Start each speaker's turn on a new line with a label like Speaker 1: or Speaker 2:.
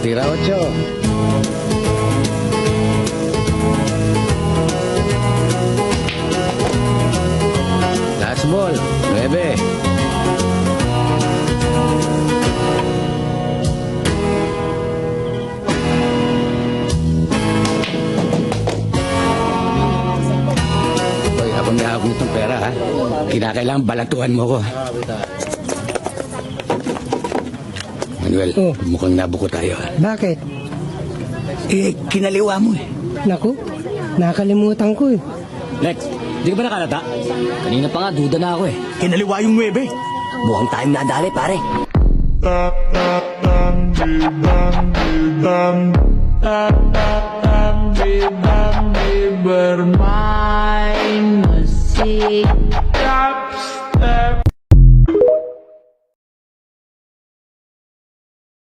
Speaker 1: Tira 8. Last ball, 9. Hoy, ako may hawak nitong pera, ha? Kinakailangan balatuhan mo ko. Manuel,
Speaker 2: Oh.
Speaker 1: mukhang nabuko tayo, ha?
Speaker 2: Bakit?
Speaker 1: Kinaliwa mo, eh.
Speaker 2: Naku, nakalimutan ko eh.
Speaker 3: Lex, di ka ba nakalata? Kanina pa nga, duda na ako eh.
Speaker 4: Kinaliwa yung 9. Mukhang tayong nadali, pare.
Speaker 5: Bermain musik